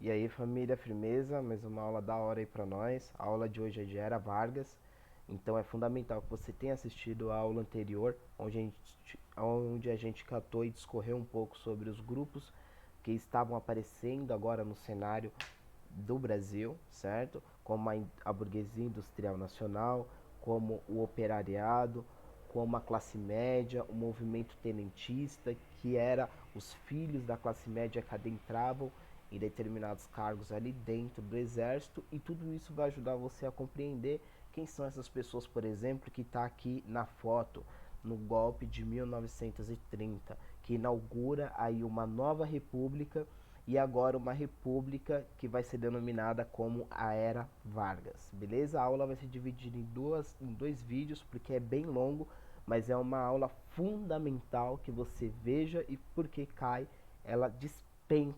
E aí, família, firmeza, mais uma aula da hora aí pra nós. A aula de hoje é de Era Vargas, então é fundamental que você tenha assistido a aula anterior, onde a gente catou e discorreu um pouco sobre os grupos que estavam aparecendo agora no cenário do Brasil, certo? Como a burguesia industrial nacional, como o operariado, como a classe média, o movimento tenentista, que era os filhos da classe média que adentravam em determinados cargos ali dentro do exército, e tudo isso vai ajudar você a compreender quem são essas pessoas, por exemplo, que está aqui na foto, no golpe de 1930, que inaugura aí uma nova república e agora uma república que vai ser denominada como a Era Vargas, beleza? A aula vai ser dividida em dois vídeos, porque é bem longo, mas é uma aula fundamental que você veja e porque cai, ela despenca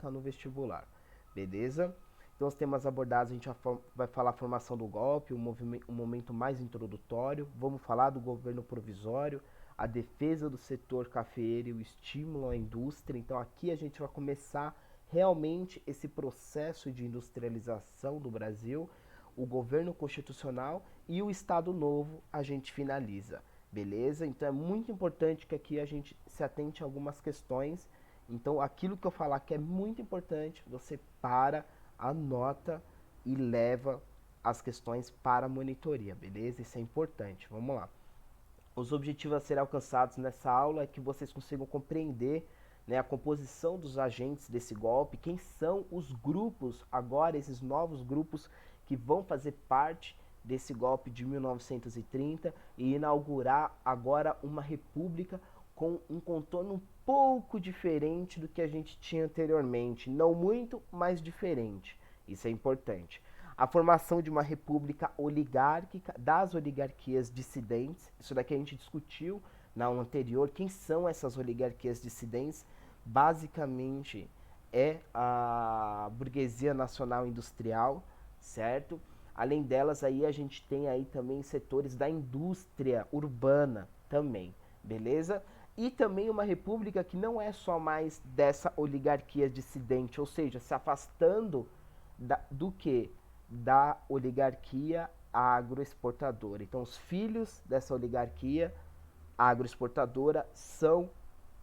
no vestibular, beleza? Então, os temas abordados, a gente vai falar a formação do golpe, um momento mais introdutório, vamos falar do governo provisório, a defesa do setor cafeeiro e o estímulo à indústria. Então, aqui a gente vai começar realmente esse processo de industrialização do Brasil, o governo constitucional e o Estado Novo a gente finaliza, beleza? Então é muito importante que aqui a gente se atente a algumas questões. Então aquilo que eu falar que é muito importante, você para, anota e leva as questões para a monitoria, beleza? Isso é importante. Vamos lá. Os objetivos a serem alcançados nessa aula é que vocês consigam compreender, né, a composição dos agentes desse golpe, quem são os grupos, agora esses novos grupos que vão fazer parte desse golpe de 1930 e inaugurar agora uma república com um contorno um pouco diferente do que a gente tinha anteriormente, não muito, mas diferente. Isso é importante. A formação de uma república oligárquica, das oligarquias dissidentes, isso daqui a gente discutiu na aula anterior, quem são essas oligarquias dissidentes? Basicamente é a burguesia nacional industrial, certo? Além delas, aí a gente tem aí também setores da indústria urbana também, beleza? E também uma república que não é só mais dessa oligarquia dissidente, ou seja, se afastando do que? Da oligarquia agroexportadora. Então, os filhos dessa oligarquia agroexportadora são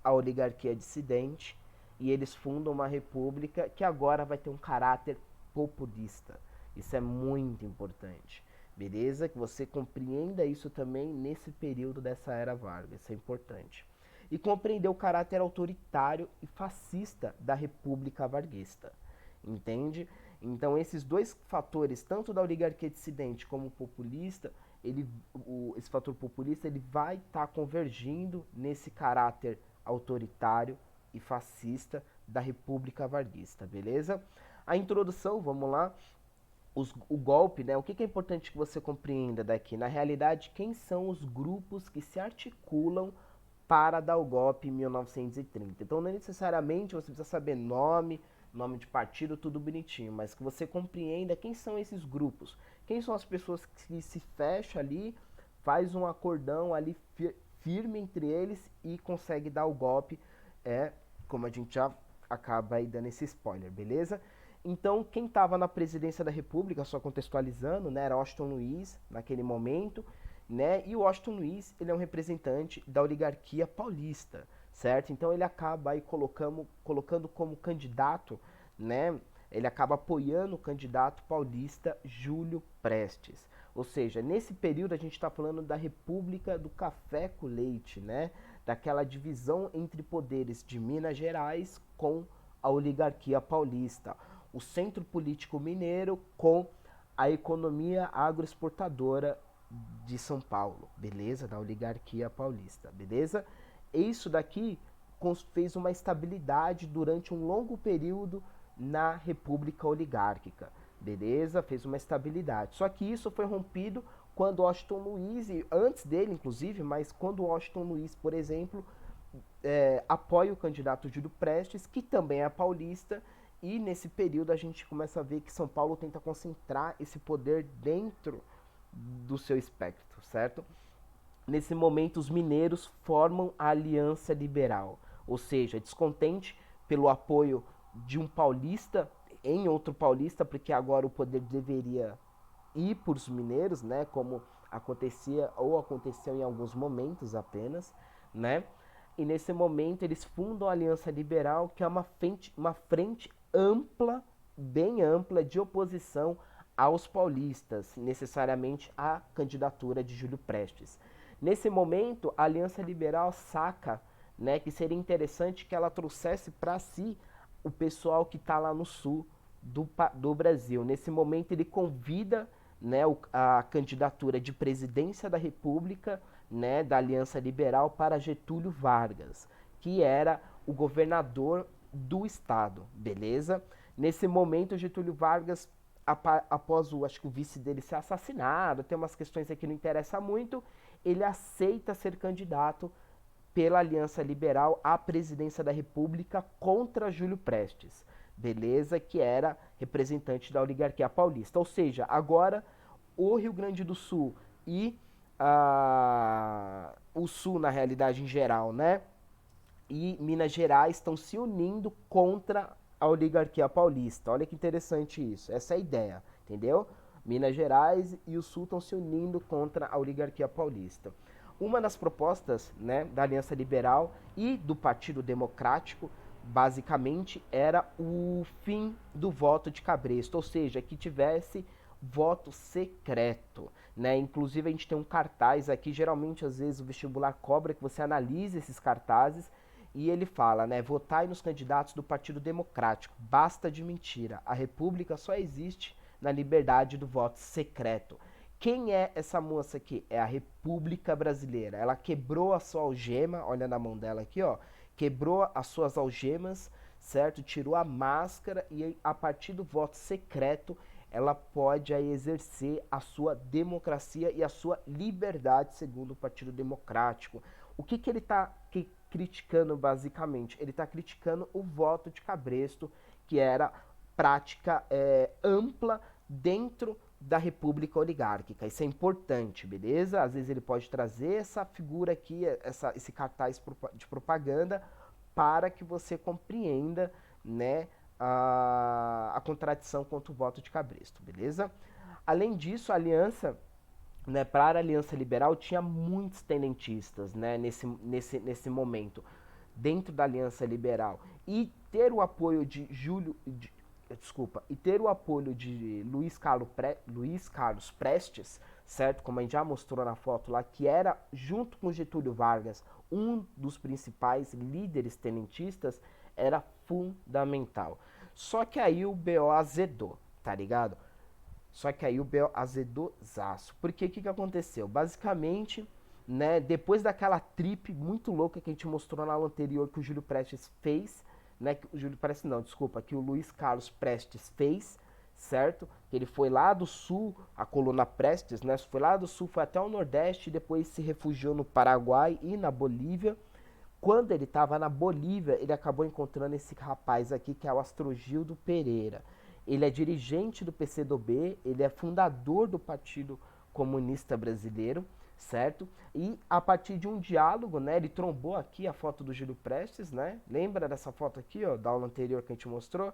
a oligarquia dissidente e eles fundam uma república que agora vai ter um caráter populista. Isso é muito importante, beleza? Que você compreenda isso também nesse período dessa era Vargas, isso é importante. E compreender o caráter autoritário e fascista da República Varguista, entende? Então esses dois fatores, tanto da oligarquia dissidente como populista, esse fator populista ele vai estar convergindo nesse caráter autoritário e fascista da República Varguista, beleza? A introdução, vamos lá. O golpe, né? O que é importante que você compreenda daqui? Na realidade, quem são os grupos que se articulam para dar o golpe em 1930? Então, não necessariamente você precisa saber nome de partido, tudo bonitinho, mas que você compreenda quem são esses grupos, quem são as pessoas que se fecham ali, faz um acordão ali firme entre eles e consegue dar o golpe, como a gente já acaba aí dando esse spoiler, beleza? Então, quem estava na presidência da República, só contextualizando, né, era Washington Luiz naquele momento, né? E o Washington Luiz, ele é um representante da oligarquia paulista, certo? Então ele acaba aí colocando como candidato, né? Ele acaba apoiando o candidato paulista Júlio Prestes. Ou seja, nesse período a gente está falando da República do Café com Leite, né? Daquela divisão entre poderes de Minas Gerais com a oligarquia paulista, o centro político mineiro com a economia agroexportadora de São Paulo, beleza? Da oligarquia paulista, beleza? Isso daqui fez uma estabilidade durante um longo período na República Oligárquica, beleza? Fez uma estabilidade. Só que isso foi rompido quando Washington Luiz, e antes dele inclusive, mas quando Washington Luiz, por exemplo, apoia o candidato Júlio Prestes, que também é paulista, e nesse período a gente começa a ver que São Paulo tenta concentrar esse poder dentro do seu espectro, certo? Nesse momento, os mineiros formam a Aliança Liberal, ou seja, descontente pelo apoio de um paulista em outro paulista, porque agora o poder deveria ir para os mineiros, né, como acontecia ou aconteceu em alguns momentos apenas, né? E nesse momento eles fundam a Aliança Liberal, que é uma frente ampla, bem ampla, de oposição aos paulistas, necessariamente à candidatura de Júlio Prestes. Nesse momento, a Aliança Liberal saca, né, que seria interessante que ela trouxesse para si o pessoal que está lá no sul do Brasil. Nesse momento, ele convida, né, a candidatura de presidência da República, né, da Aliança Liberal para Getúlio Vargas, que era o governador do estado, beleza? Nesse momento, Getúlio Vargas, após acho que o vice dele ser assassinado, tem umas questões aqui que não interessa muito, ele aceita ser candidato pela Aliança Liberal à presidência da República contra Júlio Prestes, beleza? Que era representante da oligarquia paulista. Ou seja, agora o Rio Grande do Sul e o Sul, na realidade, em geral, né? E Minas Gerais estão se unindo contra a oligarquia paulista. Olha que interessante isso. Essa é a ideia, entendeu? Minas Gerais e o Sul estão se unindo contra a oligarquia paulista. Uma das propostas, né, da Aliança Liberal e do Partido Democrático, basicamente, era o fim do voto de cabresto, ou seja, que tivesse voto secreto, né? Inclusive a gente tem um cartaz aqui, geralmente às vezes o vestibular cobra que você analise esses cartazes e ele fala, né, votai nos candidatos do Partido Democrático, basta de mentira, a república só existe na liberdade do voto secreto. Quem é essa moça aqui? É a República Brasileira. Ela quebrou a sua algema, olha na mão dela aqui, ó, quebrou as suas algemas, certo? Tirou a máscara e a partir do voto secreto ela pode aí exercer a sua democracia e a sua liberdade, segundo o Partido Democrático. O que ele está criticando, basicamente? Ele está criticando o voto de cabresto, que era prática ampla dentro da república oligárquica. Isso é importante, beleza? Às vezes ele pode trazer essa figura aqui, esse cartaz de propaganda, para que você compreenda, né, a contradição contra o voto de cabresto, beleza? Além disso, a aliança, né, para a Aliança Liberal tinha muitos tenentistas, né, nesse momento, dentro da Aliança Liberal. E ter o apoio de e ter o apoio de Luiz Carlos Prestes, certo? Como a gente já mostrou na foto lá, que era, junto com Getúlio Vargas, um dos principais líderes tenentistas, era fundamental. Só que aí o BO azedou, tá ligado? Só que aí o BO azedou zaço. Porque o que aconteceu? Basicamente, né, depois daquela trip muito louca que a gente mostrou na aula anterior que o Júlio Prestes fez, né, que o Júlio Prestes não, desculpa, que o Luiz Carlos Prestes fez, certo? Que ele foi lá do sul, a coluna Prestes, né, foi lá do sul, foi até o Nordeste, e depois se refugiou no Paraguai e na Bolívia. Quando ele estava na Bolívia, ele acabou encontrando esse rapaz aqui, que é o Astrogildo Pereira. Ele é dirigente do PCdoB, ele é fundador do Partido Comunista Brasileiro, certo? E a partir de um diálogo, né, ele trombou aqui a foto do Júlio Prestes, né? Lembra dessa foto aqui, ó, da aula anterior que a gente mostrou?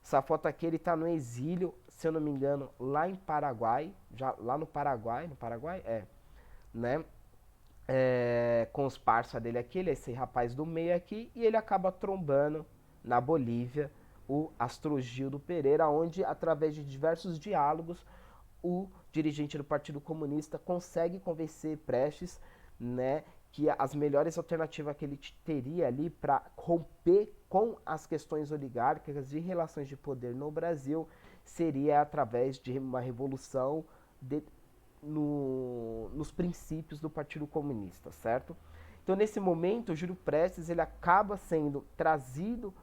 Essa foto aqui, ele tá no exílio, se eu não me engano, lá em Paraguai, já lá no Paraguai, né? Com os parça dele aqui, ele é esse rapaz do meio aqui, e ele acaba trombando na Bolívia o Astrogildo Pereira, onde, através de diversos diálogos, o dirigente do Partido Comunista consegue convencer Prestes, né, que as melhores alternativas que ele teria ali para romper com as questões oligárquicas e relações de poder no Brasil seria através de uma revolução nos princípios do Partido Comunista, certo? Então, nesse momento, o Júlio Prestes ele acaba sendo trazido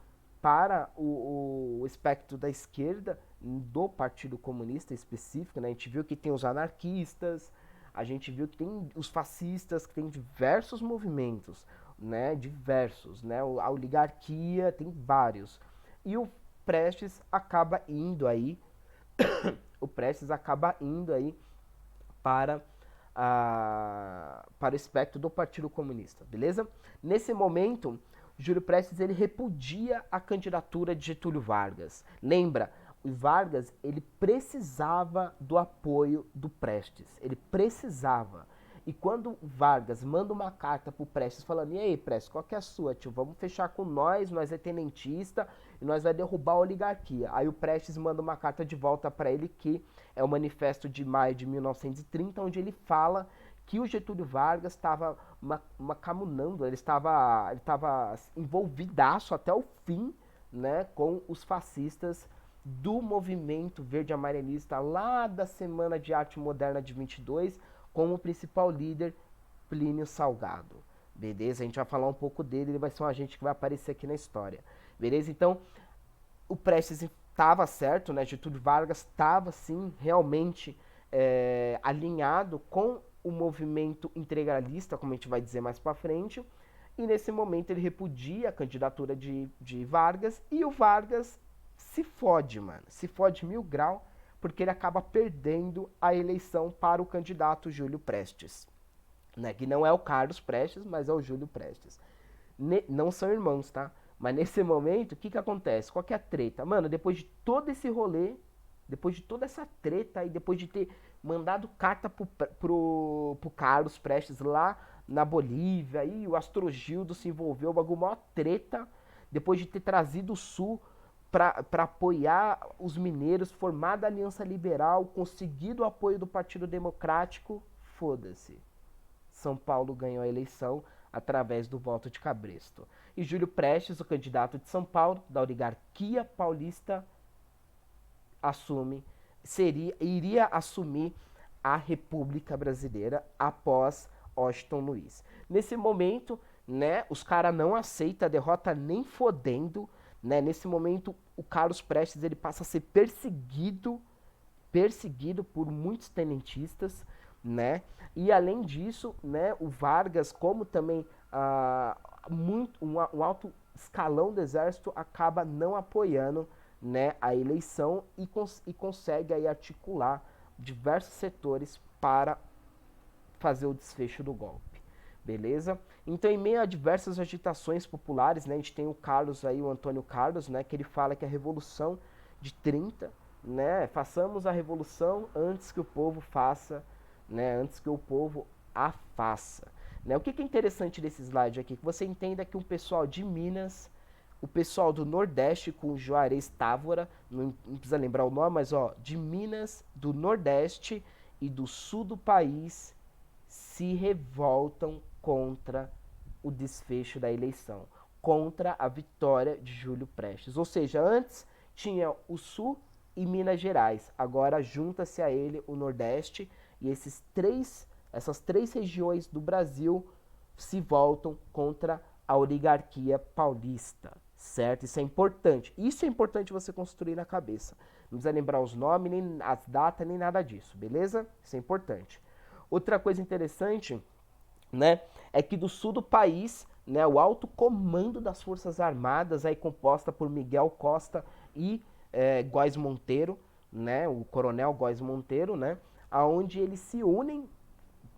para o espectro da esquerda do Partido Comunista específico, né? A gente viu que tem os anarquistas, a gente viu que tem os fascistas, que tem diversos movimentos, né? Diversos, né? A oligarquia tem vários. E o Prestes acaba indo aí, o Prestes acaba indo aí para o espectro do Partido Comunista, beleza? Nesse momento, Júlio Prestes ele repudia a candidatura de Getúlio Vargas. Lembra, o Vargas, ele precisava do apoio do Prestes. Ele precisava. E quando o Vargas manda uma carta pro Prestes falando, e aí, Prestes, qual que é a sua, tio? Vamos fechar com nós é tenentista e nós vai derrubar a oligarquia. Aí o Prestes manda uma carta de volta para ele, que é o Manifesto de Maio de 1930, onde ele fala que o Getúlio Vargas estava macamunando, ele estava envolvidaço até o fim, né, com os fascistas do movimento verde-amarelista lá da Semana de Arte Moderna de 22, como principal líder Plínio Salgado. Beleza? A gente vai falar um pouco dele, ele vai ser um agente que vai aparecer aqui na história. Beleza? Então, o Prestes estava certo, né? Getúlio Vargas estava, sim, realmente alinhado com o movimento integralista, como a gente vai dizer mais pra frente, e nesse momento ele repudia a candidatura de Vargas, e o Vargas se fode, mano, se fode 1000 graus, porque ele acaba perdendo a eleição para o candidato Júlio Prestes, né, que não é o Carlos Prestes, mas é o Júlio Prestes. Não são irmãos, tá? Mas nesse momento, o que acontece? Qual que é a treta? Mano, depois de todo esse rolê, depois de toda essa treta e depois de ter mandado carta pro Carlos Prestes lá na Bolívia, e o Astrogildo se envolveu, o bagulho, maior treta, depois de ter trazido o Sul para apoiar os mineiros, formado a Aliança Liberal, conseguido o apoio do Partido Democrático, foda-se. São Paulo ganhou a eleição através do voto de Cabresto. E Júlio Prestes, o candidato de São Paulo, da oligarquia paulista, iria assumir a República Brasileira após Washington Luiz. Nesse momento, né, os caras não aceitam a derrota nem fodendo, né? Nesse momento, o Carlos Prestes ele passa a ser perseguido por muitos tenentistas, né? E além disso, né, o Vargas, como também um alto escalão do exército, acaba não apoiando, né, a eleição e consegue aí articular diversos setores para fazer o desfecho do golpe. Beleza? Então, em meio a diversas agitações populares, né, a gente tem o Carlos aí, o Antônio Carlos, né, que ele fala que a Revolução de 30, né, façamos a revolução antes que o povo faça, né, antes que o povo a faça. Né? O que é interessante desse slide aqui? Que você entenda que o pessoal de Minas, o pessoal do Nordeste com Juarez Távora, não precisa lembrar o nome, mas ó, de Minas, do Nordeste e do Sul do país se revoltam contra o desfecho da eleição, contra a vitória de Júlio Prestes. Ou seja, antes tinha o Sul e Minas Gerais, agora junta-se a ele o Nordeste, e essas três regiões do Brasil se voltam contra a oligarquia paulista, certo? Isso é importante. Isso é importante você construir na cabeça. Não precisa lembrar os nomes, nem as datas, nem nada disso, beleza? Isso é importante. Outra coisa interessante, né, é que do sul do país, né, o alto comando das Forças Armadas, aí composta por Miguel Costa e Góes Monteiro, né, o coronel Góes Monteiro, né, aonde eles se unem,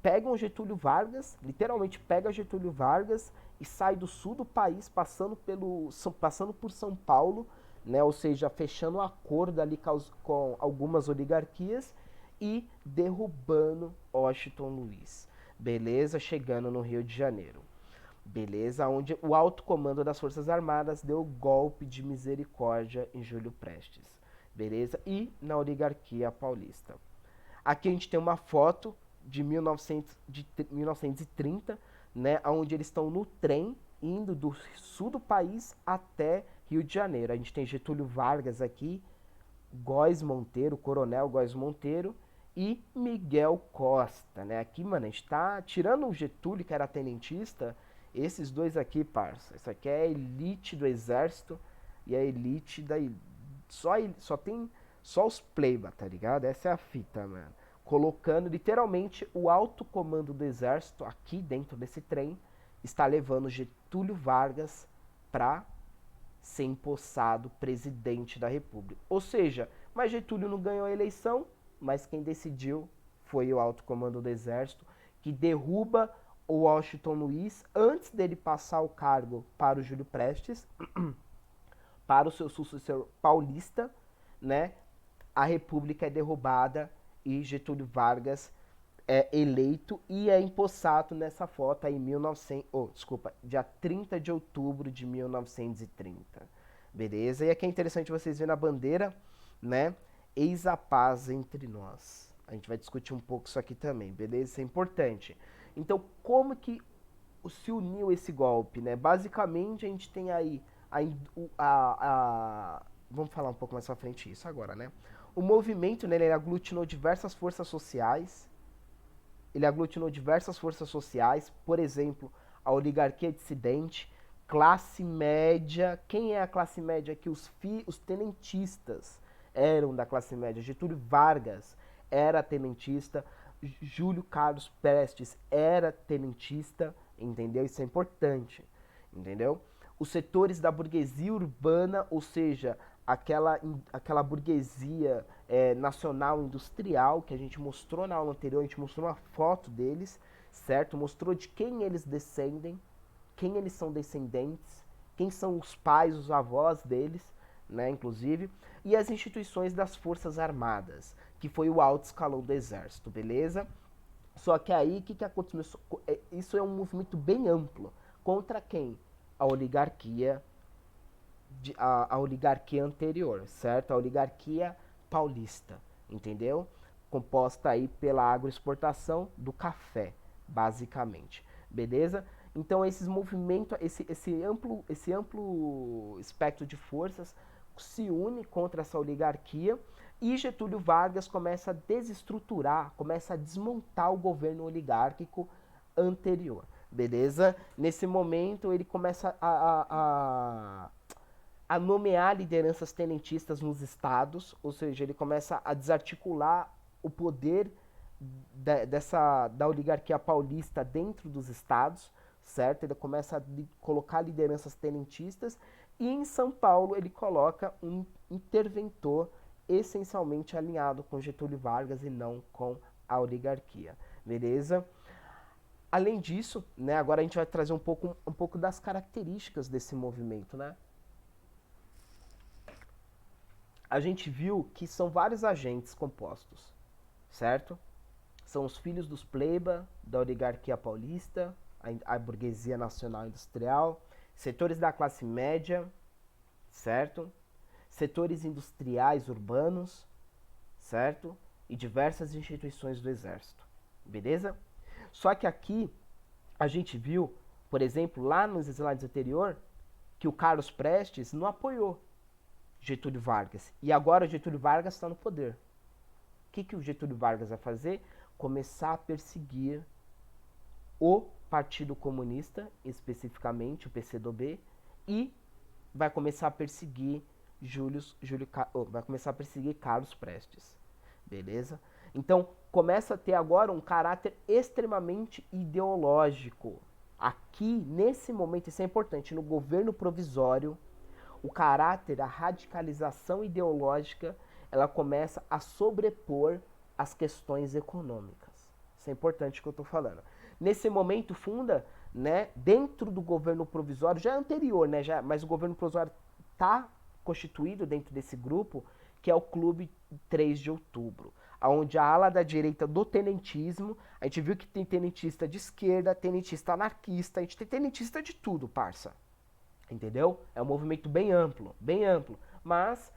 pegam Getúlio Vargas, literalmente pega Getúlio Vargas e sai do sul do país, passando por São Paulo, né, ou seja, fechando um acordo ali com algumas oligarquias e derrubando Washington Luiz. Beleza? Chegando no Rio de Janeiro. Beleza? Onde o alto comando das Forças Armadas deu o golpe de misericórdia em Júlio Prestes. Beleza? E na oligarquia paulista. Aqui a gente tem uma foto de 1930, né, onde eles estão no trem indo do sul do país até Rio de Janeiro. A gente tem Getúlio Vargas aqui, Góes Monteiro, Coronel Góes Monteiro e Miguel Costa, né? Aqui, mano, a gente tá tirando o Getúlio, que era tenentista, esses dois aqui, parça. Isso aqui é a elite do exército e a elite da... Só tem os pleiba, tá ligado? Essa é a fita, mano. Colocando literalmente o alto comando do exército aqui dentro desse trem, está levando Getúlio Vargas pra ser empossado presidente da República. Ou seja, mas Getúlio não ganhou a eleição, mas quem decidiu foi o alto comando do exército, que derruba o Washington Luiz antes dele passar o cargo para o Júlio Prestes, para o seu sucessor paulista, né, a República é derrubada e Getúlio Vargas é eleito e é empossado nessa foto aí em 1900, dia 30 de outubro de 1930. Beleza? E aqui é interessante vocês verem a bandeira, né? Eis a paz entre nós. A gente vai discutir um pouco isso aqui também, beleza? Isso é importante. Então, como que se uniu esse golpe, né? Basicamente, a gente tem aí vamos falar um pouco mais pra frente isso agora, né? O movimento, né, ele aglutinou diversas forças sociais. Por exemplo, a oligarquia dissidente, classe média. Quem é a classe média aqui? Os tenentistas eram da classe média. Getúlio Vargas era tenentista. Júlio Carlos Prestes era tenentista, entendeu? Isso é importante, entendeu? Os setores da burguesia urbana, ou seja, aquela burguesia nacional industrial que a gente mostrou na aula anterior, a gente mostrou uma foto deles, certo? Mostrou de quem eles descendem, quem eles são descendentes, quem são os pais, os avós deles, né, inclusive, e as instituições das Forças Armadas, que foi o alto escalão do Exército, beleza? Só que aí, o que aconteceu? Isso é um movimento bem amplo. Contra quem? A oligarquia, a oligarquia anterior, certo? A oligarquia paulista, entendeu? Composta aí pela agroexportação do café, basicamente, beleza? Então esses movimentos, esse amplo espectro de forças se une contra essa oligarquia e Getúlio Vargas começa a desestruturar, começa a desmontar o governo oligárquico anterior, beleza? Nesse momento ele começa a nomear lideranças tenentistas nos estados, ou seja, ele começa a desarticular o poder da oligarquia paulista dentro dos estados, certo? Ele começa a colocar lideranças tenentistas e em São Paulo ele coloca um interventor essencialmente alinhado com Getúlio Vargas e não com a oligarquia, beleza? Além disso, né, agora a gente vai trazer um pouco das características desse movimento, né? A gente viu que são vários agentes compostos, certo? São os filhos dos pleba, da oligarquia paulista, a burguesia nacional industrial, setores da classe média, certo? Setores industriais urbanos, certo? E diversas instituições do exército, beleza? Só que aqui a gente viu, por exemplo, lá nos slides anterior, que o Carlos Prestes não apoiou Getúlio Vargas. E agora o Getúlio Vargas está no poder. O que o Getúlio Vargas vai fazer? Começar a perseguir o Partido Comunista, especificamente o PCdoB, e vai começar a perseguir vai começar a perseguir Carlos Prestes. Beleza? Então, começa a ter agora um caráter extremamente ideológico. Aqui, nesse momento, isso é importante, no governo provisório, o caráter, a radicalização ideológica, ela começa a sobrepor as questões econômicas. Isso é importante que eu estou falando. Nesse momento funda, né, dentro do governo provisório, já é anterior, né, mas o governo provisório está constituído dentro desse grupo, que é o Clube 3 de Outubro, onde a ala da direita do tenentismo, a gente viu que tem tenentista de esquerda, tenentista anarquista, a gente tem tenentista de tudo, parça. Entendeu? É um movimento bem amplo, mas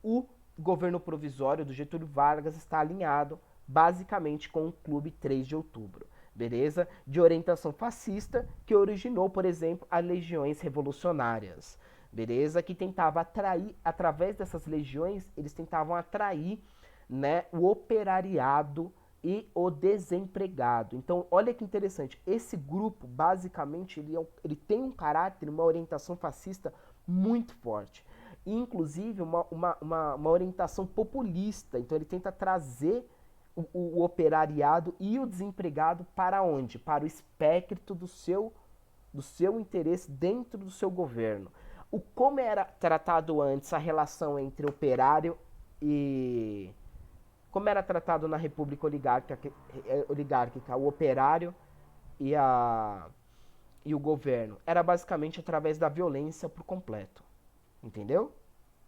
o governo provisório do Getúlio Vargas está alinhado basicamente com o Clube 3 de Outubro, beleza? De orientação fascista, que originou, por exemplo, as legiões revolucionárias, beleza? Que tentava atrair, através dessas legiões, eles tentavam atrair, né, o operariado e o desempregado. Então, olha que interessante, esse grupo, basicamente, ele tem um caráter, uma orientação fascista muito forte. E, inclusive, uma orientação populista. Então, ele tenta trazer o operariado e o desempregado para onde? Para o espectro do seu interesse dentro do seu governo. Como era tratado antes a relação entre operário e... Como era tratado na República Oligárquica o operário e o governo? Era basicamente através da violência por completo. Entendeu?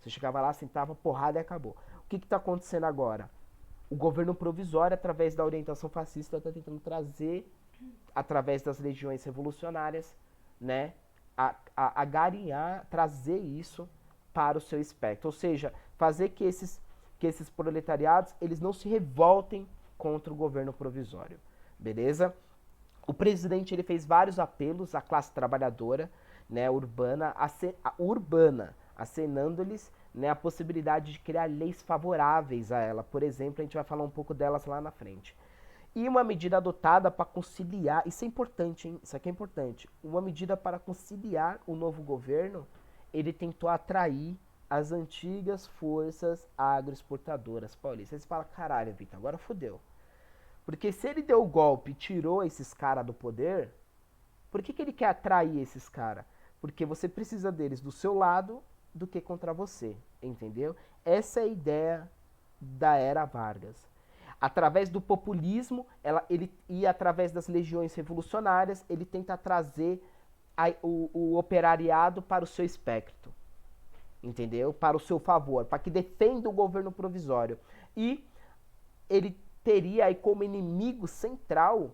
Você chegava lá, sentava, porrada e acabou. O que está acontecendo agora? O governo provisório, através da orientação fascista, está tentando trazer, através das legiões revolucionárias, né, a garinhar, trazer isso para o seu espectro. Ou seja, fazer que esses proletariados eles não se revoltem contra o governo provisório. Beleza? O presidente ele fez vários apelos à classe trabalhadora, né, urbana, acenando-lhes, né, a possibilidade de criar leis favoráveis a ela. Por exemplo, a gente vai falar um pouco delas lá na frente. E uma medida adotada para conciliar, isso é importante, hein? Isso aqui é importante. Uma medida para conciliar o novo governo, ele tentou atrair as antigas forças agroexportadoras paulistas. Você fala, caralho, Vitor, agora fodeu. Porque se ele deu o golpe e tirou esses caras do poder, por que ele quer atrair esses caras? Porque você precisa deles do seu lado do que contra você, entendeu? Essa é a ideia da era Vargas. Através do populismo e através das legiões revolucionárias, ele tenta trazer o operariado para o seu espectro, entendeu? Para o seu favor, para que defenda o governo provisório. E ele teria aí como inimigo central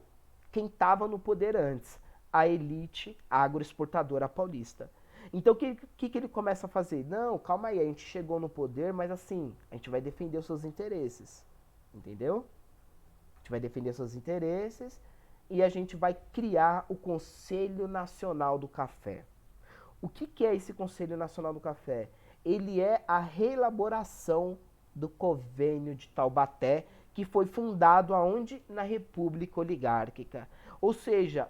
quem estava no poder antes, a elite agroexportadora paulista. Então o que ele começa a fazer? Não, calma aí, a gente chegou no poder, mas assim, a gente vai defender os seus interesses. Entendeu? A gente vai defender seus interesses e a gente vai criar o Conselho Nacional do Café. O que é esse Conselho Nacional do Café? Ele é a reelaboração do Convênio de Taubaté, que foi fundado aonde? Na República Oligárquica. Ou seja,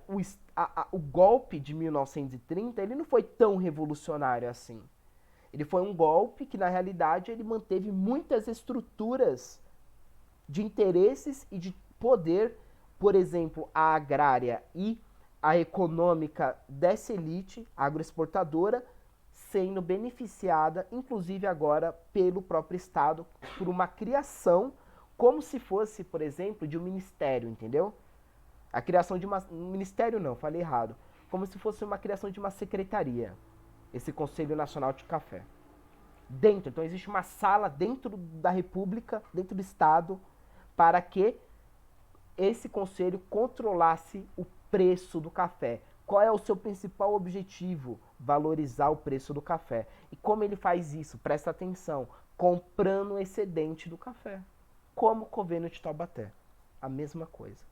o golpe de 1930 ele não foi tão revolucionário assim. Ele foi um golpe que, na realidade, ele manteve muitas estruturas de interesses e de poder, por exemplo, a agrária e a econômica dessa elite agroexportadora sendo beneficiada, inclusive agora, pelo próprio Estado, por uma criação, como se fosse, por exemplo, de um ministério, entendeu? A criação de um ministério não, falei errado. Como se fosse uma criação de uma secretaria, esse Conselho Nacional de Café. Dentro, então existe uma sala dentro da República, dentro do Estado, para que esse conselho controlasse o preço do café. Qual é o seu principal objetivo? Valorizar o preço do café. E como ele faz isso? Presta atenção. Comprando o excedente do café. Como o Convênio de Taubaté. A mesma coisa.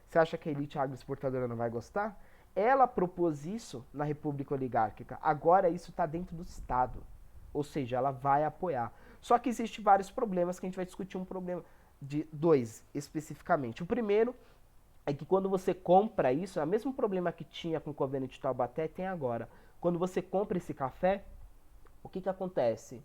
Você acha que a elite agroexportadora não vai gostar? Ela propôs isso na República Oligárquica. Agora isso está dentro do Estado. Ou seja, ela vai apoiar. Só que existem vários problemas que a gente vai discutir um problema de dois especificamente. O primeiro é que quando você compra isso, é o mesmo problema que tinha com o Convênio de Taubaté, tem agora. Quando você compra esse café, o que acontece?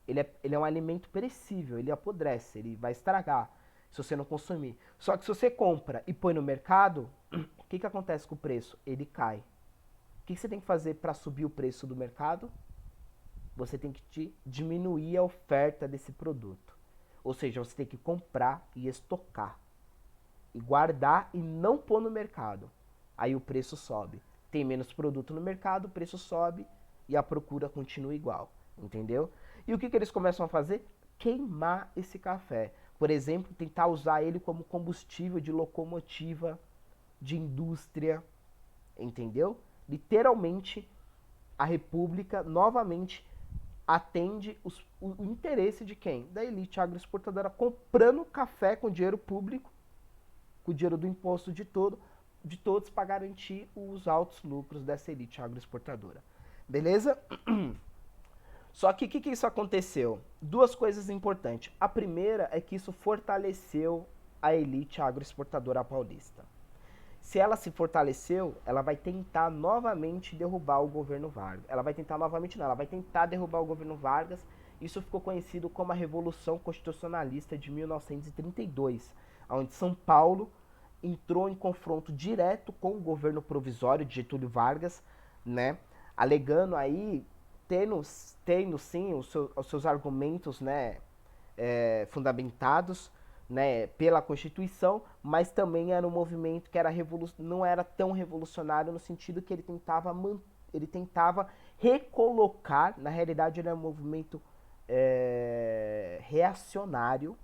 Ele é um alimento perecível, ele apodrece, ele vai estragar se você não consumir. Só que se você compra e põe no mercado, o que acontece com o preço? Ele cai. O que você tem que fazer para subir o preço do mercado? Você tem que diminuir a oferta desse produto. Ou seja, você tem que comprar e estocar. E guardar e não pôr no mercado. Aí o preço sobe. Tem menos produto no mercado, o preço sobe e a procura continua igual. Entendeu? E o que eles começam a fazer? Queimar esse café. Por exemplo, tentar usar ele como combustível de locomotiva, de indústria. Entendeu? Literalmente, a República novamente atende o interesse de quem? Da elite agroexportadora comprando café com dinheiro público, com o dinheiro do imposto de todos para garantir os altos lucros dessa elite agroexportadora. Beleza? Só que o que isso aconteceu? Duas coisas importantes. A primeira é que isso fortaleceu a elite agroexportadora paulista. Se ela se fortaleceu, ela vai tentar novamente derrubar o governo Vargas. Ela vai tentar novamente não, ela vai tentar derrubar o governo Vargas. Isso ficou conhecido como a Revolução Constitucionalista de 1932, onde São Paulo entrou em confronto direto com o governo provisório de Getúlio Vargas, né, alegando aí, tendo sim os seus argumentos, né, fundamentados, né, pela Constituição, mas também era um movimento que não era tão revolucionário no sentido que ele tentava recolocar, na realidade ele era um movimento reacionário,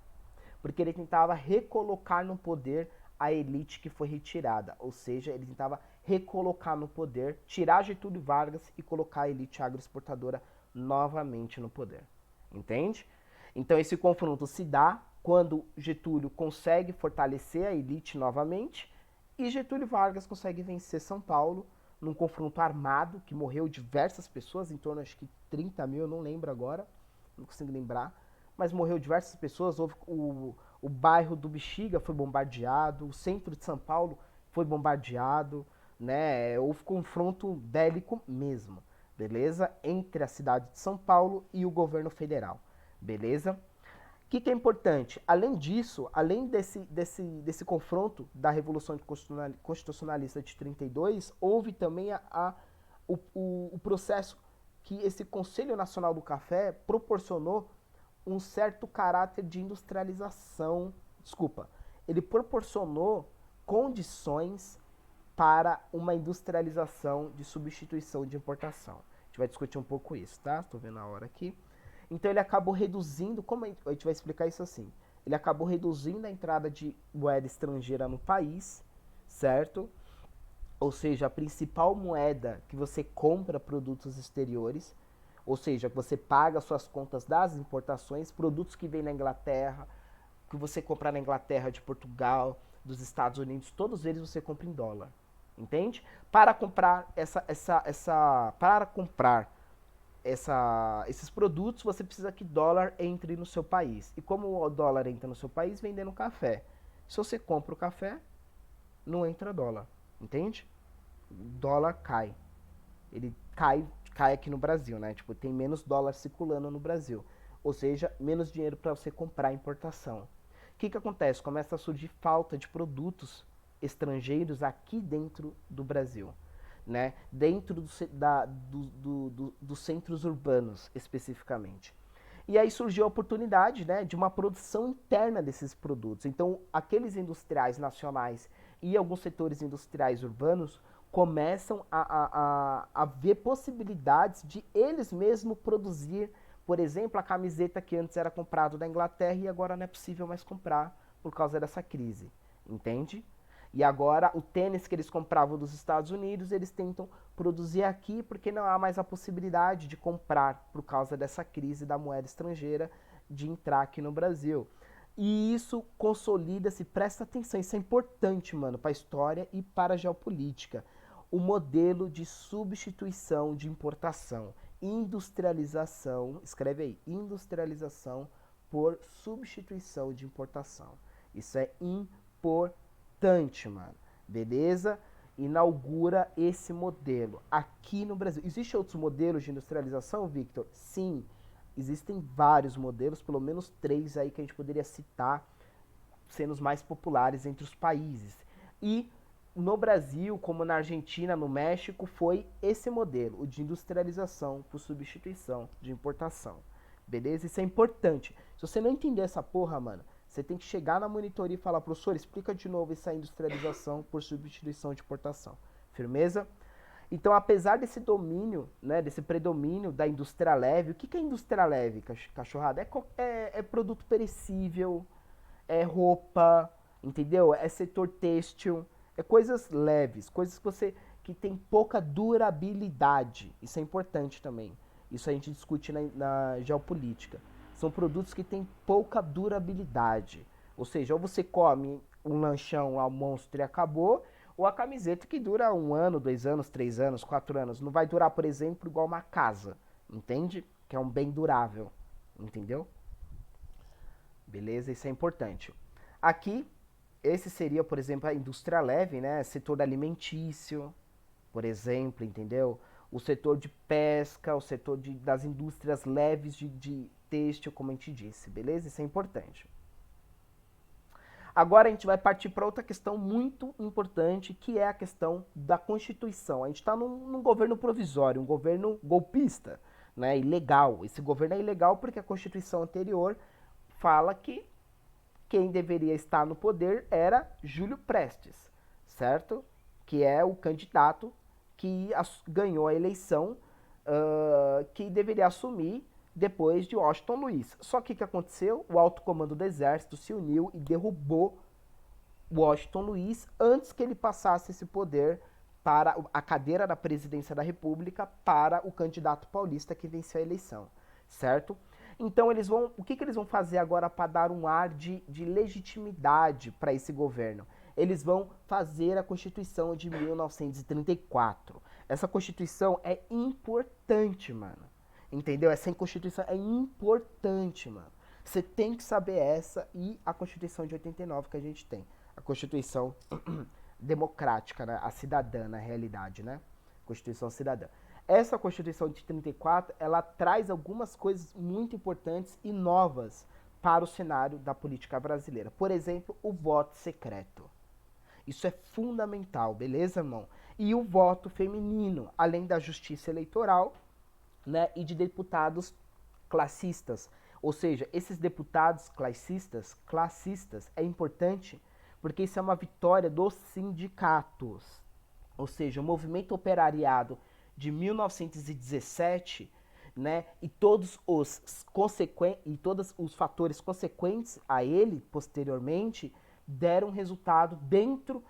porque ele tentava recolocar no poder a elite que foi retirada, ou seja, ele tentava recolocar no poder, tirar Getúlio Vargas e colocar a elite agroexportadora novamente no poder, entende? Então esse confronto se dá quando Getúlio consegue fortalecer a elite novamente e Getúlio Vargas consegue vencer São Paulo num confronto armado que morreu diversas pessoas, em torno acho que 30 mil, eu não lembro agora, não consigo lembrar, mas morreu diversas pessoas, houve o bairro do Bexiga foi bombardeado, o centro de São Paulo foi bombardeado, né? Houve confronto bélico mesmo, beleza? Entre a cidade de São Paulo e o governo federal, beleza? O que é importante? Além disso, além desse confronto da Revolução Constitucionalista de 32, houve também o processo que esse Conselho Nacional do Café proporcionou um certo caráter de industrialização. Desculpa, ele proporcionou condições para uma industrialização de substituição de importação. A gente vai discutir um pouco isso, tá? Estou vendo a hora aqui. Então ele acabou reduzindo, como a gente vai explicar isso assim? Ele acabou reduzindo a entrada de moeda estrangeira no país, certo? Ou seja, a principal moeda que você compra produtos exteriores, ou seja, que você paga suas contas das importações, produtos que vêm na Inglaterra, que você comprar na Inglaterra, de Portugal, dos Estados Unidos, todos eles você compra em dólar, entende? Para comprar esses produtos, você precisa que dólar entre no seu país. E como o dólar entra no seu país, vendendo café. Se você compra o café, não entra dólar, entende? O dólar cai. Ele cai aqui no Brasil, né? Tipo, tem menos dólar circulando no Brasil. Ou seja, menos dinheiro para você comprar importação. O que acontece? Começa a surgir falta de produtos estrangeiros aqui dentro do Brasil, né? Dentro dos centros urbanos, especificamente. E aí surgiu a oportunidade, né, de uma produção interna desses produtos. Então, aqueles industriais nacionais e alguns setores industriais urbanos começam a ver possibilidades de eles mesmos produzir, por exemplo, a camiseta que antes era comprada da Inglaterra e agora não é possível mais comprar por causa dessa crise, entende? E agora o tênis que eles compravam dos Estados Unidos, eles tentam produzir aqui porque não há mais a possibilidade de comprar por causa dessa crise da moeda estrangeira de entrar aqui no Brasil. E isso consolida-se, presta atenção, isso é importante, mano, para a história e para a geopolítica. O modelo de substituição de importação, industrialização, escreve aí, industrialização por substituição de importação. Isso é importante, mano, beleza? Inaugura esse modelo aqui no Brasil. Existem outros modelos de industrialização, Victor? Sim, existem vários modelos, pelo menos 3 aí que a gente poderia citar, sendo os mais populares entre os países. E no Brasil, como na Argentina, no México, foi esse modelo, o de industrialização por substituição de importação. Beleza? Isso é importante. Se você não entender essa porra, mano, você tem que chegar na monitoria e falar, professor, explica de novo essa industrialização por substituição de importação. Firmeza? Então, apesar desse domínio, né, desse predomínio da indústria leve, o que é indústria leve, cachorrada? É produto perecível, é roupa, entendeu? É setor têxtil, é coisas leves, coisas que tem pouca durabilidade. Isso é importante também. Isso a gente discute na geopolítica. São produtos que têm pouca durabilidade. Ou seja, ou você come um lanchão ao monstro e acabou, ou a camiseta que dura 1 ano, 2 anos, 3 anos, 4 anos. Não vai durar, por exemplo, igual uma casa, entende? Que é um bem durável, entendeu? Beleza? Isso é importante. Aqui, esse seria, por exemplo, a indústria leve, né? Setor alimentício, por exemplo, entendeu? O setor de pesca, o setor das indústrias leves de têxtil, como a gente disse, beleza? Isso é importante. Agora a gente vai partir para outra questão muito importante, que é a questão da Constituição. A gente está num governo provisório, um governo golpista, né? Ilegal. Esse governo é ilegal porque a Constituição anterior fala que quem deveria estar no poder era Júlio Prestes, certo? Que é o candidato que ganhou a eleição, que deveria assumir depois de Washington Luiz. Só que o que aconteceu? O alto comando do exército se uniu e derrubou Washington Luiz antes que ele passasse esse poder para a cadeira da presidência da República para o candidato paulista que venceu a eleição, certo? Então eles vão, o que eles vão fazer agora para dar um ar de legitimidade para esse governo? Eles vão fazer a Constituição de 1934. Essa Constituição é importante, mano. Entendeu? Essa Constituição é importante, mano. Você tem que saber essa e a Constituição de 89 que a gente tem. A Constituição democrática, né? A cidadã, na realidade, né? Constituição cidadã. Essa Constituição de 34, ela traz algumas coisas muito importantes e novas para o cenário da política brasileira. Por exemplo, o voto secreto. Isso é fundamental, beleza, irmão? E o voto feminino, além da justiça eleitoral, né, e de deputados classistas. Ou seja, esses deputados classistas é importante porque isso é uma vitória dos sindicatos. Ou seja, o movimento operariado de 1917, né, e todos os fatores consequentes a ele posteriormente deram resultado dentro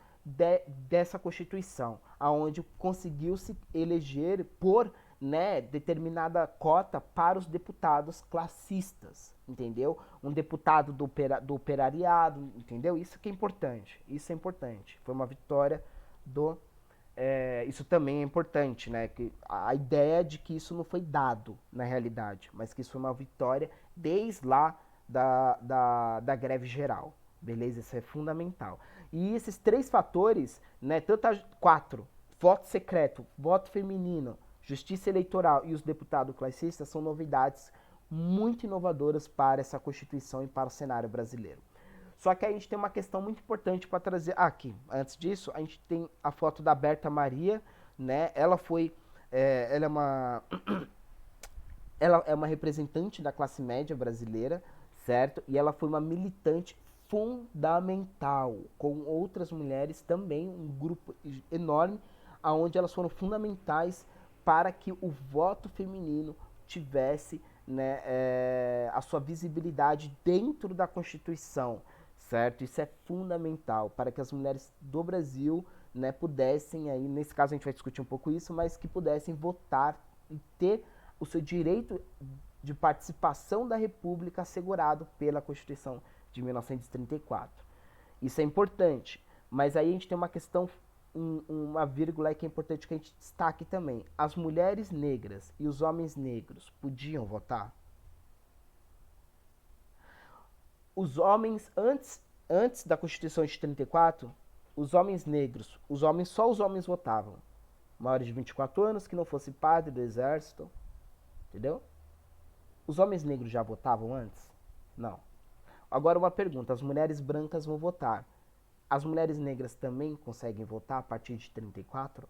dessa Constituição, aonde conseguiu-se eleger por, né, determinada cota para os deputados classistas, entendeu? Um deputado do operariado, entendeu? Isso que é importante, isso é importante. Foi uma vitória do... isso também é importante, né? Que a ideia de que isso não foi dado na realidade, mas que isso foi uma vitória desde lá da greve geral, beleza? Isso é fundamental. E esses três fatores, né, quatro, voto secreto, voto feminino, justiça eleitoral e os deputados classistas são novidades muito inovadoras para essa Constituição e para o cenário brasileiro. Só que a gente tem uma questão muito importante para trazer aqui. Antes disso, a gente tem a foto da Berta Maria, né? Ela foi, ela é uma, ela é uma representante da classe média brasileira, certo? E ela foi uma militante fundamental, com outras mulheres também, um grupo enorme, aonde elas foram fundamentais para que o voto feminino tivesse, né, a sua visibilidade dentro da Constituição, certo? Isso é fundamental para que as mulheres do Brasil, né, pudessem aí, nesse caso a gente vai discutir um pouco isso, mas que pudessem votar e ter o seu direito de participação da República assegurado pela Constituição de 1934. Isso é importante, mas aí a gente tem uma questão, uma vírgula aí que é importante que a gente destaque também. As mulheres negras e os homens negros podiam votar? Os homens, antes da Constituição de 34, os homens negros, só os homens votavam. Maiores de 24 anos, que não fosse padre do exército, entendeu? Os homens negros já votavam antes? Não. Agora uma pergunta, as mulheres brancas vão votar. As mulheres negras também conseguem votar a partir de 34?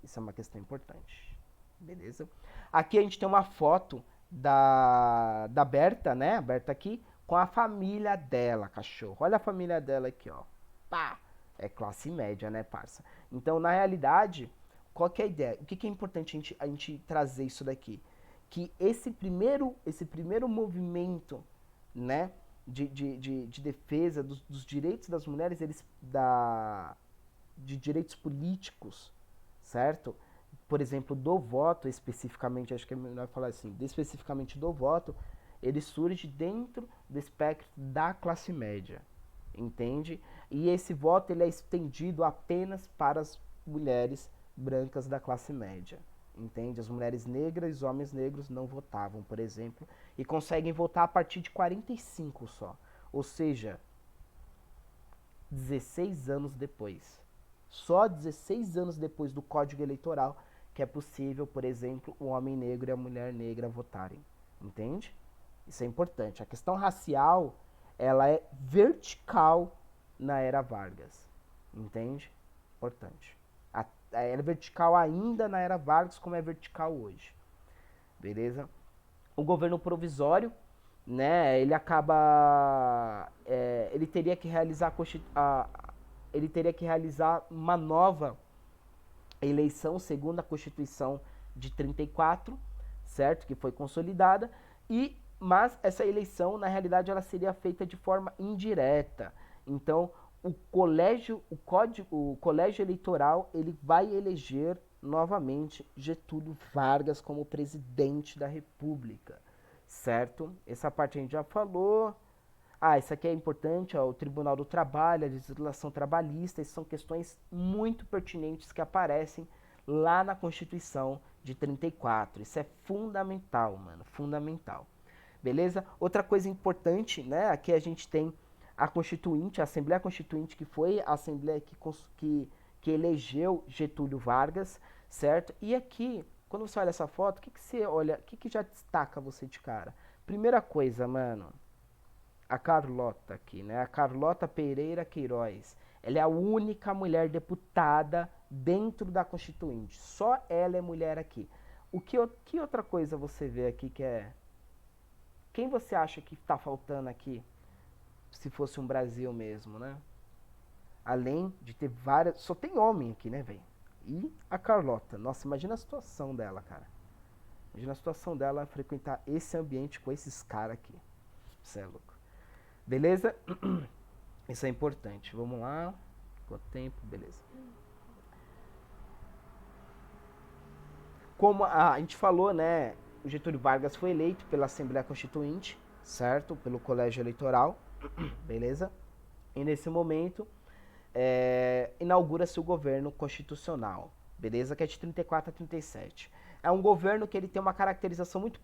Isso é uma questão importante. Beleza? Aqui a gente tem uma foto da Berta, né? A Berta aqui, com a família dela, cachorro. Olha a família dela aqui, ó. Pá! É classe média, né, parça? Então, na realidade, qual que é a ideia? O que é importante a gente trazer isso daqui? Que esse primeiro movimento, né, de defesa dos direitos das mulheres, de direitos políticos, certo? Por exemplo, do voto, especificamente, acho que é melhor falar assim, especificamente do voto, ele surge dentro do espectro da classe média, entende? E esse voto ele é estendido apenas para as mulheres brancas da classe média, entende? As mulheres negras e os homens negros não votavam, por exemplo, e conseguem votar a partir de 45 só, ou seja, 16 anos depois. Só 16 anos depois do Código Eleitoral que é possível, por exemplo, o homem negro e a mulher negra votarem, entende? Isso é importante. A questão racial, ela é vertical na era Vargas, entende? Importante. Ela é vertical ainda na era Vargas, como é vertical hoje, beleza? O governo provisório, né, ele acaba, ele teria que realizar uma nova eleição segundo a Constituição de 34, certo? Que foi consolidada, mas essa eleição, na realidade, ela seria feita de forma indireta. Então, o colégio eleitoral, ele vai eleger novamente Getúlio Vargas como presidente da República, certo? Essa parte a gente já falou. Isso aqui é importante, ó, o Tribunal do Trabalho, a legislação trabalhista, essas são questões muito pertinentes que aparecem lá na Constituição de 34. Isso é fundamental, mano, fundamental. Beleza? Outra coisa importante, né, aqui a gente tem a Constituinte, a Assembleia Constituinte, que foi a Assembleia que elegeu Getúlio Vargas, certo? E aqui, quando você olha essa foto, o que você olha, o que já destaca você de cara? Primeira coisa, mano, a Carlota aqui, né? A Carlota Pereira Queiroz. Ela é a única mulher deputada dentro da Constituinte. Só ela é mulher aqui. Que outra coisa você vê aqui que é... Quem você acha que está faltando aqui? Se fosse um Brasil mesmo, né? Além de ter várias... Só tem homem aqui, né, velho? E a Carlota. Nossa, imagina a situação dela, cara. Imagina a situação dela frequentar esse ambiente com esses caras aqui. Isso é louco. Beleza? Isso é importante. Vamos lá. Quanto tempo? Beleza. Como a gente falou, né? O Getúlio Vargas foi eleito pela Assembleia Constituinte, certo? Pelo Colégio Eleitoral. Beleza? E nesse momento, inaugura-se o governo constitucional. Beleza? Que é de 34 a 37. É um governo que ele tem uma caracterização muito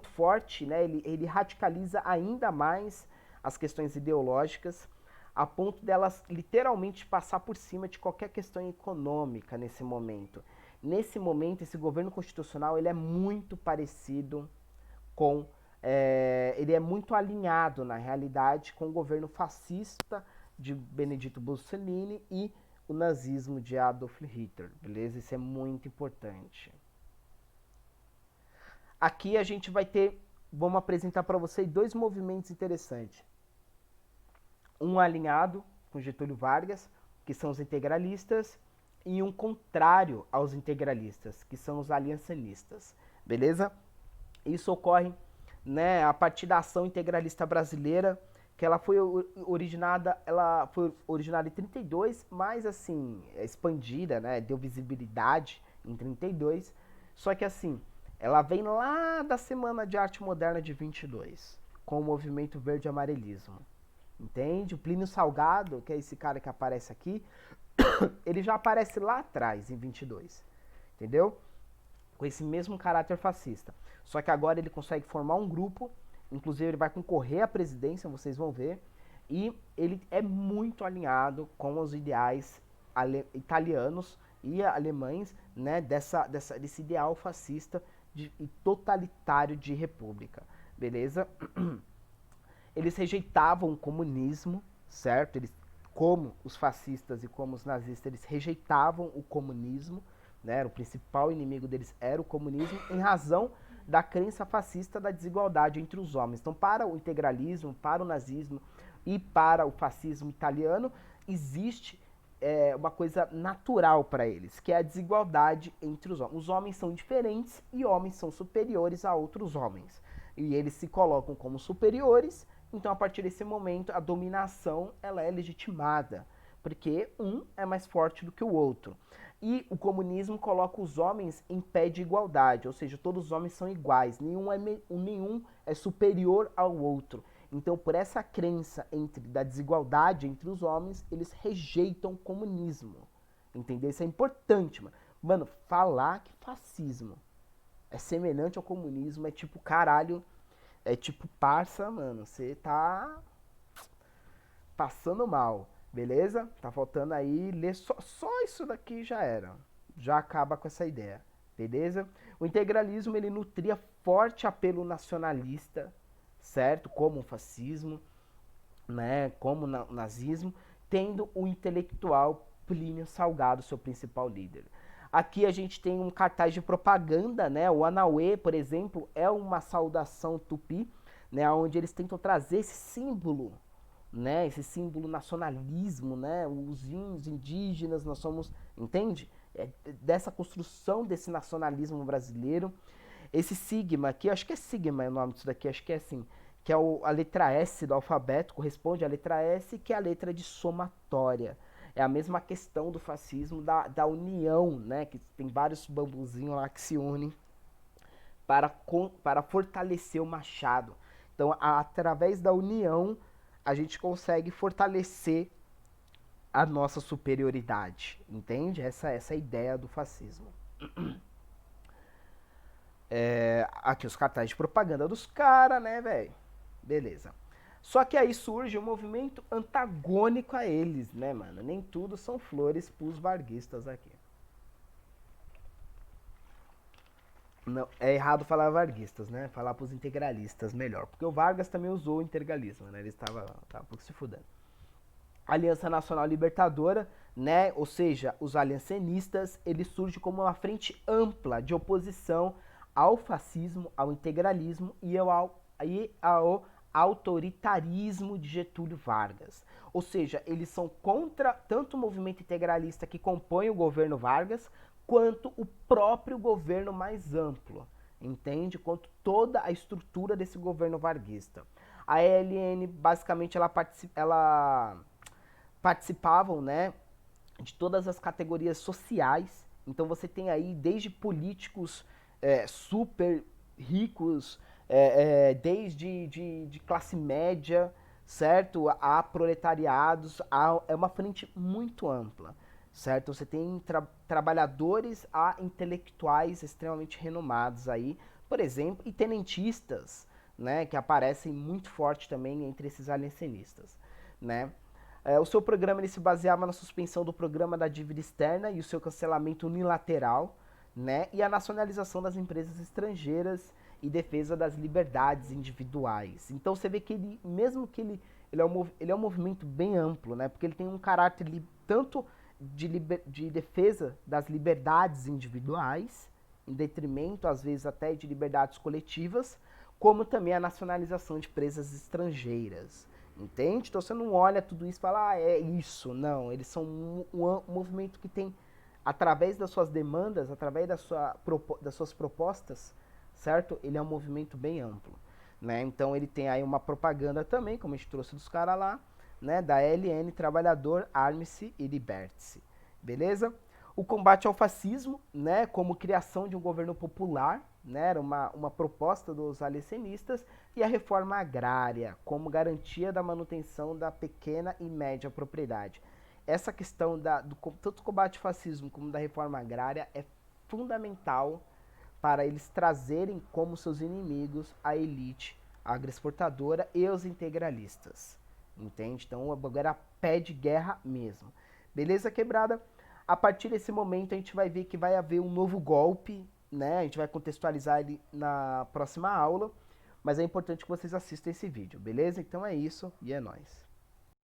forte, né? Ele radicaliza ainda mais as questões ideológicas, a ponto delas literalmente passar por cima de qualquer questão econômica nesse momento. Nesse momento, esse governo constitucional ele é muito parecido com... ele é muito alinhado, na realidade, com o governo fascista de Benedito Mussolini e o nazismo de Adolf Hitler, beleza? Isso é muito importante. Aqui a gente vai ter... Vamos apresentar para vocês dois movimentos interessantes. Um alinhado com Getúlio Vargas, que são os integralistas, e um contrário aos integralistas, que são os aliancistas. Beleza? Isso ocorre, né, a partir da ação integralista brasileira, que ela foi originada em 32, mas assim, expandida, né, deu visibilidade em 32, só que assim, ela vem lá da Semana de Arte Moderna de 22, com o movimento verde-amarelismo. Entende? O Plínio Salgado, que é esse cara que aparece aqui, ele já aparece lá atrás, em 22. Entendeu? Com esse mesmo caráter fascista. Só que agora ele consegue formar um grupo, inclusive ele vai concorrer à presidência, vocês vão ver, e ele é muito alinhado com os ideais italianos e alemães, né, desse ideal fascista e totalitário de república. Beleza? Eles rejeitavam o comunismo, certo? Eles, como os fascistas e como os nazistas, eles rejeitavam o comunismo, né? O principal inimigo deles era o comunismo, em razão da crença fascista da desigualdade entre os homens. Então, para o integralismo, para o nazismo e para o fascismo italiano, existe uma coisa natural para eles, que é a desigualdade entre os homens. Os homens são diferentes e homens são superiores a outros homens. E eles se colocam como superiores. Então, a partir desse momento, a dominação ela é legitimada, porque um é mais forte do que o outro. E o comunismo coloca os homens em pé de igualdade, ou seja, todos os homens são iguais, nenhum é superior ao outro. Então, por essa crença da desigualdade entre os homens, eles rejeitam o comunismo. Entendeu? Isso é importante, mano. Mano, falar que fascismo é semelhante ao comunismo é tipo, caralho... É tipo, parça, mano, você tá passando mal, beleza? Tá faltando aí ler só isso daqui já era. Já acaba com essa ideia, beleza? O integralismo, ele nutria forte apelo nacionalista, certo? Como o fascismo, né? Como o nazismo, tendo o intelectual Plínio Salgado, seu principal líder. Aqui a gente tem um cartaz de propaganda, né? O Anauê, por exemplo, é uma saudação tupi, né? Onde eles tentam trazer esse símbolo, né? Esse símbolo nacionalismo, né? Os índios, indígenas, nós somos, entende? Dessa construção desse nacionalismo brasileiro. Esse sigma aqui, acho que é sigma é o nome disso daqui, acho que é assim, que é a letra S do alfabeto, corresponde à letra S, que é a letra de somatória. É a mesma questão do fascismo, da união, né? Que tem vários bambuzinhos lá que se unem para fortalecer o machado. Então, através da união, a gente consegue fortalecer a nossa superioridade, entende? Essa é a ideia do fascismo. Aqui os cartazes de propaganda dos caras, né, velho? Beleza. Só que aí surge um movimento antagônico a eles, né, mano? Nem tudo são flores pros varguistas aqui. Não, é errado falar varguistas, né? Falar pros integralistas melhor. Porque o Vargas também usou o integralismo, né? Ele estava um pouco se fudendo. Aliança Nacional Libertadora, né? Ou seja, os aliancenistas, ele surge como uma frente ampla de oposição ao fascismo, ao integralismo e ao autoritarismo de Getúlio Vargas. Ou seja, eles são contra tanto o movimento integralista que compõe o governo Vargas, quanto o próprio governo mais amplo, entende? Quanto toda a estrutura desse governo varguista. A ELN, basicamente, ela participavam, né, de todas as categorias sociais. Então você tem aí desde políticos super ricos, desde de classe média, certo? A proletariados, é uma frente muito ampla, certo? Você tem trabalhadores a intelectuais extremamente renomados aí, por exemplo, e tenentistas, né, que aparecem muito forte também entre esses aliancenistas, né? O seu programa ele se baseava na suspensão do programa da dívida externa e o seu cancelamento unilateral, né, e a nacionalização das empresas estrangeiras e defesa das liberdades individuais. Então você vê que ele, mesmo que ele é um movimento bem amplo, né, porque ele tem um caráter tanto de defesa das liberdades individuais, em detrimento, às vezes, até de liberdades coletivas, como também a nacionalização de empresas estrangeiras. Entende? Então você não olha tudo isso e fala, é isso. Não, eles são um movimento que tem, através das suas demandas, através das suas propostas, certo? Ele é um movimento bem amplo. Né? Então ele tem aí uma propaganda também, como a gente trouxe dos caras lá, né? Da LN, Trabalhador, Arme-se e Liberte-se. Beleza? O combate ao fascismo, né? Como criação de um governo popular, né, era uma proposta dos aliancenistas, e a reforma agrária, como garantia da manutenção da pequena e média propriedade. Essa questão tanto do combate ao fascismo como da reforma agrária é fundamental para eles trazerem como seus inimigos a elite agroexportadora e os integralistas. Entende? Então agora pé de guerra mesmo. Beleza, quebrada? A partir desse momento a gente vai ver que vai haver um novo golpe, né? A gente vai contextualizar ele na próxima aula, mas é importante que vocês assistam esse vídeo, beleza? Então é isso e é nóis.